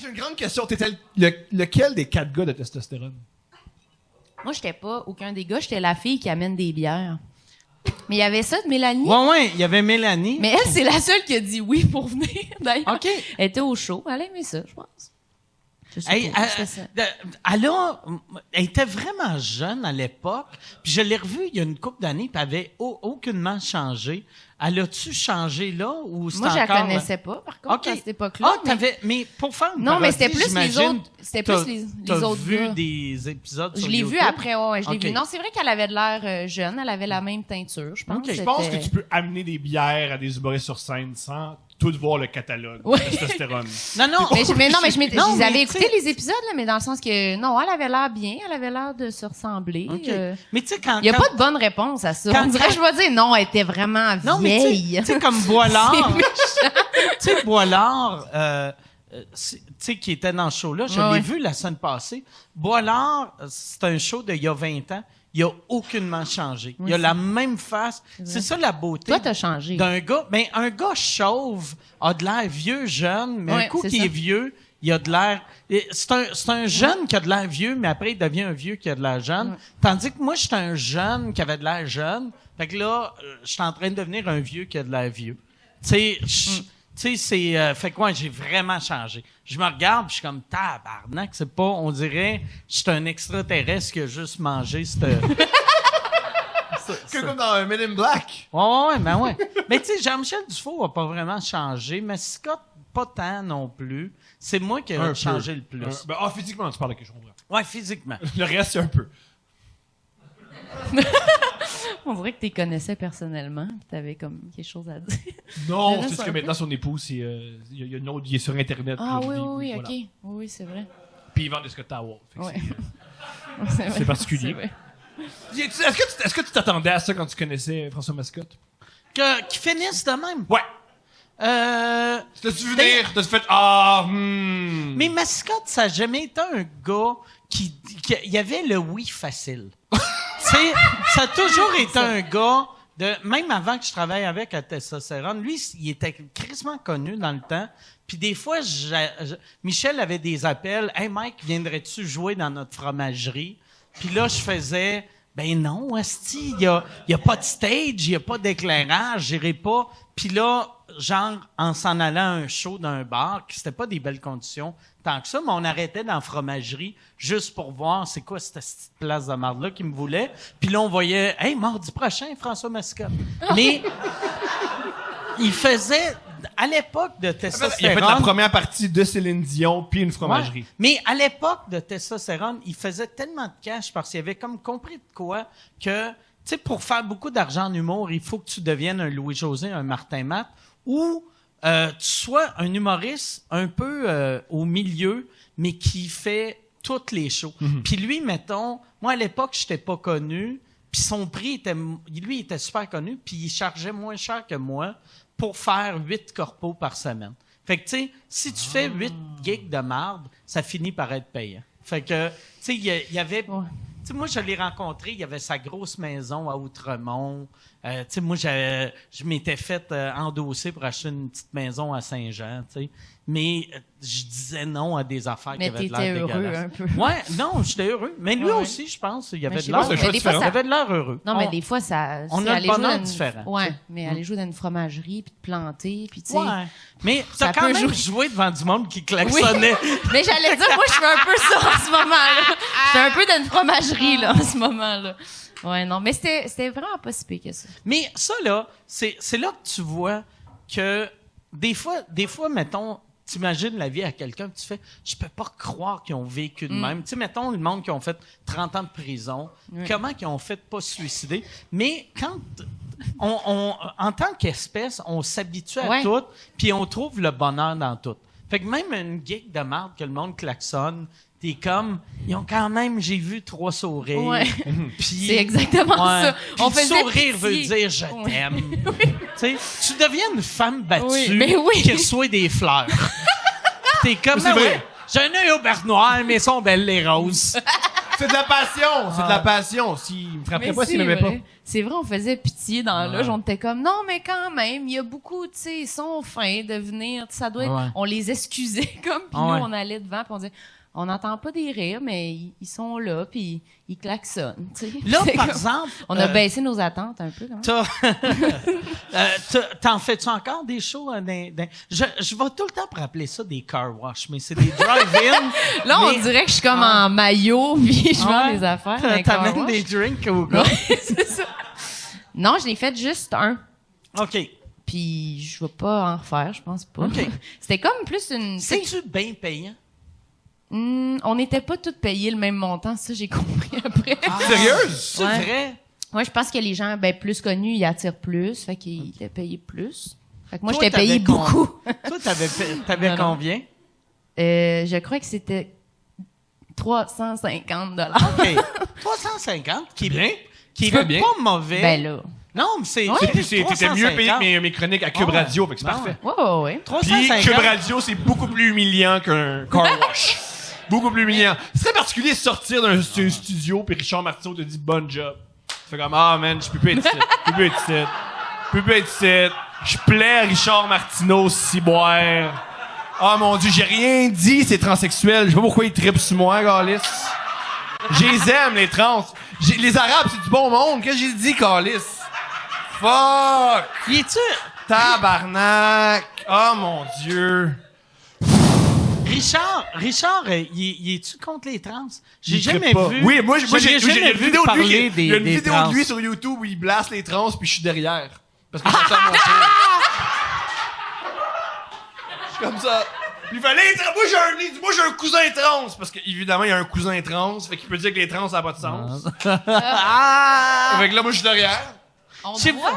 J'ai une grande question. T'étais lequel des 4 gars de testostérone? Moi, j'étais pas aucun des gars. J'étais la fille qui amène des bières. Mais il y avait ça de Mélanie. Ouais, il y avait Mélanie. Mais elle, c'est la seule qui a dit oui pour venir, d'ailleurs. OK. Elle était au show. Elle aimait ça, je pense. Je sais Hey, pas, c'était ça. elle était vraiment jeune à l'époque. Puis je l'ai revue il y a une couple d'années, puis elle avait aucunement changé. Elle a-tu changé là ou c'était Moi, je la encore... connaissais pas, par contre, OK. à cette époque-là. Mais pour faire une Non, mais parodie, c'était plus les j'imagine, autres. C'était plus les autres vu gars. des épisodes Je sur l'ai YouTube? vu après, ouais, je l'ai OK. vu. Non, c'est vrai qu'elle avait de l'air jeune. Elle avait la même teinture, je pense. OK. Je pense que tu peux amener des bières à des humoristes sur scène sans tout voir le catalogue Ouais. de testostérone. Non. Mais je Non, les avais mais écoutés tu sais- les épisodes, là, mais dans le sens que, non, elle avait l'air bien. Elle avait l'air de se ressembler. OK. Mais tu sais, quand... Il n'y a pas de bonne réponse à ça. Quand- On dirait que je vais dire non, elle était vraiment Non, mais vieille. tu sais, comme Boilard... C'est méchant. Tu sais, Boilard, tu sais, qui était dans ce show-là, je l'ai Ouais. vu la semaine passée. Boilard, c'est un show d'il y a 20 ans. Il a aucunement changé. Il a la même face. C'est ça la beauté. Toi, t'as changé. D'un gars, ben, un gars chauve a de l'air vieux jeune, mais Ouais, un coup c'est qu'il ça. est vieux, il a de l'air... C'est un jeune qui a de l'air vieux, mais après, il devient un vieux qui a de l'air jeune. Tandis que moi, j'étais un jeune qui avait de l'air jeune. Fait que là, je suis en train de devenir un vieux qui a de l'air vieux. Tu sais, c'est... fait quoi, j'ai vraiment changé. Je me regarde, puis je suis comme, tabarnak, c'est pas... On dirait, je suis un extraterrestre qui a juste mangé cette... Que comme dans Men in Black. Ouais, ben ouais. Mais tu sais, Jean-Michel Dufault a pas vraiment changé, mais Scott, pas tant non plus. C'est moi qui ai changé le plus. Physiquement, tu parles de quelque chose. Ouais, physiquement. Le reste, c'est un peu. On dirait que tu les connaissais personnellement. Tu avais comme quelque chose à dire. Non, Le c'est reste, juste un que peu. maintenant, son époux, c'est, il y a une autre, il est sur Internet. Ah puis oui, il- oui, voilà. OK. Oui, c'est vrai. Puis il vend des Scott Towel. Fait que Ouais. c'est- C'est vrai. particulier. C'est vrai. Est-ce que tu t'attendais à ça quand tu connaissais François Mascotte? Qu'ils finissent de même. Ouais. T'as-tu vu venir? T'as-tu fait Mais Mascotte, ça n'a jamais été un gars qui il y avait le oui facile. Tu sais, ça a toujours été un gars même avant que je travaille avec à Testostérone, lui, il était crissement connu dans le temps. Puis des fois, Michel avait des appels. « Hey Mike, viendrais-tu jouer dans notre fromagerie? » Puis là, je faisais... Ben non, asti, il y a pas de stage, il y a pas d'éclairage, j'irai pas. Puis là, genre, en s'en allant à un show d'un bar, qui c'était pas des belles conditions, tant que ça, mais on arrêtait dans la fromagerie juste pour voir c'est quoi cette petite place de marde-là qui me voulait. Puis là, on voyait, hey, mardi prochain, François Mascotte. Mais il faisait, à l'époque de Il a Testostérone... fait la première partie de Céline Dion, puis une fromagerie. Ouais. Mais à l'époque de Testostérone, il faisait tellement de cash parce qu'il avait comme compris de quoi que, tu sais, pour faire beaucoup d'argent en humour, il faut que tu deviennes un Louis-José, un Martin Matt, ou tu sois un humoriste un peu au milieu, mais qui fait toutes les shows. Puis lui, mettons, moi à l'époque, je n'étais pas connu, puis son prix était, lui, il était super connu, puis il chargeait moins cher que moi pour faire 8 corpos par semaine. Fait que, tu sais, si tu fais 8 gigs de marde, ça finit par être payant. Fait que, tu sais, il y avait... Ouais. Tu sais, moi, je l'ai rencontré, il avait sa grosse maison à Outremont. Tu sais, moi, je m'étais fait endosser pour acheter une petite maison à Saint-Jean, tu sais. Mais je disais non à des affaires Mais qui avaient de t'étais l'air heureux dégueulasses. un peu. Ouais, non, j'étais heureux. Mais lui Ouais. aussi, je pense, il avait Mais de je l'air... sais pas, mais des fois, Il ça- avait de l'air heureux. Non, mais des fois, ça. On c'est a le aller jouer bonheur dans une- différent. Ouais, mais aller jouer dans une fromagerie, puis te planter, puis tu sais. Ouais. Mais Ça t'as quand peut même jouer. joué devant du monde qui klaxonnait. Mais j'allais dire, moi, je fais un peu ça en ce moment-là. Je fais un peu dans une fromagerie, là, en ce moment-là. Ouais, non, mais c'était vraiment pas si pire que ça. Mais ça, là, c'est là que tu vois que des fois, mettons, t'imagines la vie à quelqu'un, puis tu fais, je peux pas croire qu'ils ont vécu de même. Tu sais, mettons, le monde qui ont fait 30 ans de prison, comment qu'ils ont fait de pas se suicider. Mais quand en tant qu'espèce, on s'habitue à Ouais. tout, puis on trouve le bonheur dans tout. Fait que même une gig de marde que le monde klaxonne, t'es comme, ils ont quand même, j'ai vu 3 sourires. Ouais. Puis- C'est exactement ça. Puis On le faisait sourire veut pitié. dire je Ouais. t'aime. Tu sais, tu deviens une femme battue Oui, mais oui. qui reçoit des fleurs. T'es comme, C'est vrai. j'ai un œil au beurre noir, mais sont belles les roses. C'est de la passion! C'est de la passion. S'il me frapperait Mais pas, s'il c'est m'aimait pas. vrai. c'est vrai, on faisait pitié dans l'âge. On était comme, non, mais quand même, il y a beaucoup, tu sais, ils sont fins de venir. Ça doit être... On les excusait comme, puis nous, on allait devant, puis on disait, on n'entend pas des rires, mais ils sont là, puis ils klaxonnent, tu sais. Là, par exemple... On a baissé nos attentes un peu, quand même. T'en fais-tu encore des shows? Je vais tout le temps pour appeler ça des car wash, mais c'est des drive-in. Là, on dirait que je suis comme en maillot, puis je vends des affaires. T'amènes des drinks au gars. C'est ça. Non, je l'ai fait juste un. OK. Puis je vais pas en refaire, je pense pas. OK. C'était comme plus une... C'est-tu bien payant? On n'était pas toutes payés le même montant, ça j'ai compris après. Sérieuse? C'est vrai? Ouais, je pense que les gens plus connus, ils attirent plus, fait qu'ils étaient payés plus. Fait que moi, Toi, j'étais payé beaucoup. Toi, t'avais combien? Je crois que c'était 350 $. OK. 350, qui est bien. Qui Tu fais est bien. pas mauvais. Ben là. Non, mais c'est... T'étais mieux payé que mes chroniques à Cube Radio, fait que c'est parfait. Ouais. Puis 350. Cube Radio, c'est beaucoup plus humiliant qu'un car wash. Beaucoup plus humiliant. C'est très particulier de sortir d'un studio puis Richard Martineau te dit bonne job. Tu fais comme man, je peux plus être ici. Je peux plus être ici. Je plais à Richard Martineau, ciboire. Ah mon Dieu, j'ai rien dit, c'est transsexuel. Je sais pas pourquoi ils trippent sur moi, Galis. Je les aime, les trans. Les Arabes, c'est du bon monde. Qu'est-ce que j'ai dit, Galis? Fuck! Y es-tu... Tabarnak! Oh mon Dieu! Richard, y es-tu contre les trans? J'ai Il jamais trippe pas. vu. Oui, moi j'ai jamais une vu vidéo de lui. parler Il y a une des vidéo trans. de lui sur YouTube où il blasse les trans puis je suis derrière. Parce que j'attends mon tour. Je suis comme ça. Puis il fallait moi j'ai un cousin trans parce qu'évidemment il y a un cousin trans, fait qu'il peut dire que les trans ça n'a pas de sens. Fait que là moi je suis derrière.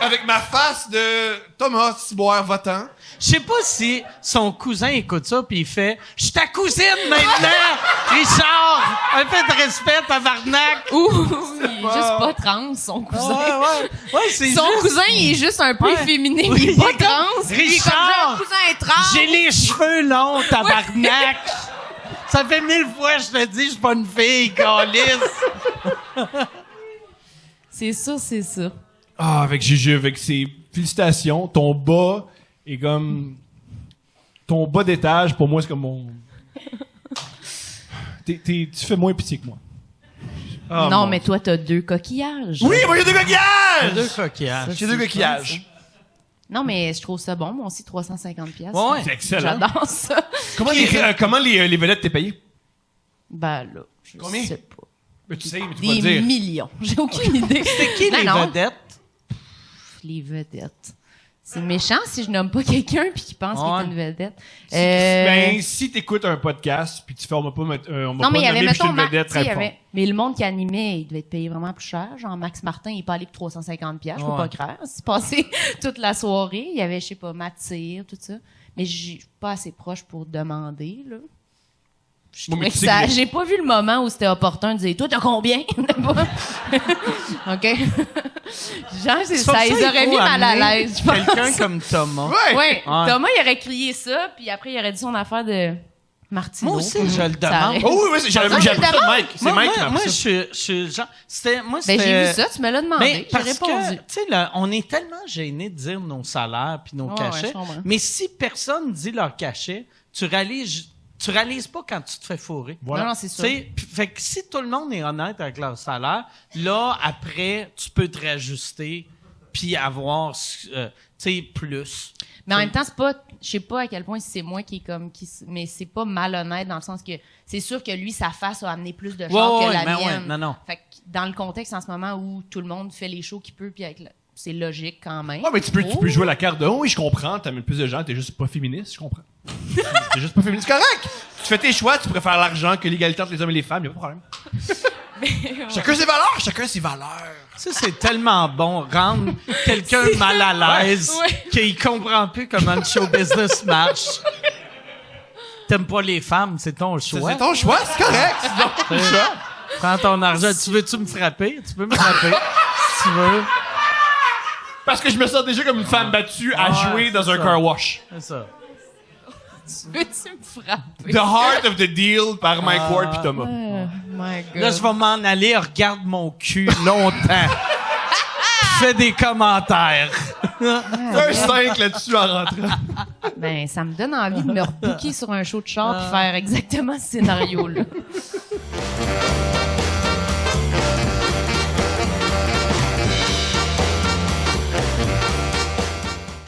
Avec ma face de Thomas Ciboire votant. Je sais pas si son cousin écoute ça puis il fait « Je suis ta cousine maintenant! Richard! Un peu de respect, tabarnak! » Ouh, il est juste pas trans, son cousin. Ouais, c'est Son juste... cousin, il est juste un peu efféminé, mais il est pas trans. Richard! Il est comme, j'ai un cousin trans. J'ai les cheveux longs, tabarnak! Ça fait 1000 fois que je te dis, je suis pas une fille, câlisse! C'est ça. Ah, avec Juju, avec ses félicitations, ton bas est comme ton bas d'étage pour moi c'est comme mon. Tu fais moins pitié que moi. Ah, non, mais toi, t'as 2 coquillages. Oui, moi j'ai 2 coquillages. 2 coquillages. J'ai 2 coquillages. Non, mais je trouve ça bon, moi aussi, 350 $. Ouais. C'est excellent. J'adore ça. Comment les vedettes t'es payé? Ben là, je Combien? sais pas. Ben, tu sais, mais tu vas Des dire. millions. J'ai aucune idée. C'est qui les Non. vedettes? Les vedettes. C'est méchant si je nomme pas quelqu'un puis qu'il pense qu'il est une vedette. Ben, si t'écoutes un podcast puis tu fais, on va pas non, mais il y avait, nommer mettons, une vedette très fort. mais le monde qui animait, il devait être payé vraiment plus cher. Genre, Max Martin, il est pas allé pour 350 $. Je peux pas croire. C'est passé toute la soirée. Il y avait, je sais pas, Mathir, tout ça. Mais je suis pas assez proche pour demander, là. Je trouvais que ça, j'ai pas vu le moment où c'était opportun de dire, toi, t'as combien? OK? Genre, ça les aurait mis mal à l'aise, je pense. Quelqu'un comme Thomas. Ouais. Thomas, il aurait crié ça, puis après, il aurait dit son affaire de Martineau. Moi aussi, je le demande. Oh oui, j'ai appris ça de Mike. C'est Mike qui m'a moi, appris ça. je suis genre... Ben, j'ai vu ça, tu me l'as demandé, j'ai parce répondu. que, tu sais, là, on est tellement gênés de dire nos salaires puis nos cachets, je comprends. mais si personne dit leur cachet, tu réalises pas quand tu te fais fourrer. Voilà. Non, c'est sûr. Fait que si tout le monde est honnête avec leur salaire, là, après, tu peux te réajuster puis avoir, tu sais, plus. Mais en même temps, c'est pas, je sais pas à quel point c'est moi qui est comme, mais c'est pas malhonnête dans le sens que c'est sûr que lui, sa face a amené plus de gens que la mienne. Non. Fait que dans le contexte en ce moment où tout le monde fait les shows qu'il peut puis c'est logique quand même. Ouais, mais tu peux jouer la carte de oui, je comprends, t'amènes plus de gens, t'es juste pas féministe, je comprends. T'es juste pas féministe, c'est correct! Tu fais tes choix, tu préfères l'argent que l'égalité entre les hommes et les femmes, y'a pas de problème. Chacun ses valeurs. Ça, c'est tellement bon, rendre quelqu'un mal à l'aise qu'il comprend plus comment le show business marche. T'aimes pas les femmes, c'est ton choix. C'est ton choix, c'est correct. C'est ton choix. Prends ton argent. Tu veux-tu me frapper? Tu peux me frapper. Si tu veux. Parce que je me sens déjà comme une femme battue à jouer dans un car wash. C'est ça. Veux-tu me frapper? The Heart of the Deal par Mike Ward pis Thomas. Oh my God. Là, je vais m'en aller, regarde mon cul longtemps. fais des commentaires. Un 5 là-dessus en rentrant. Ben, ça me donne envie de me rebooker sur un show de char puis faire exactement ce scénario-là.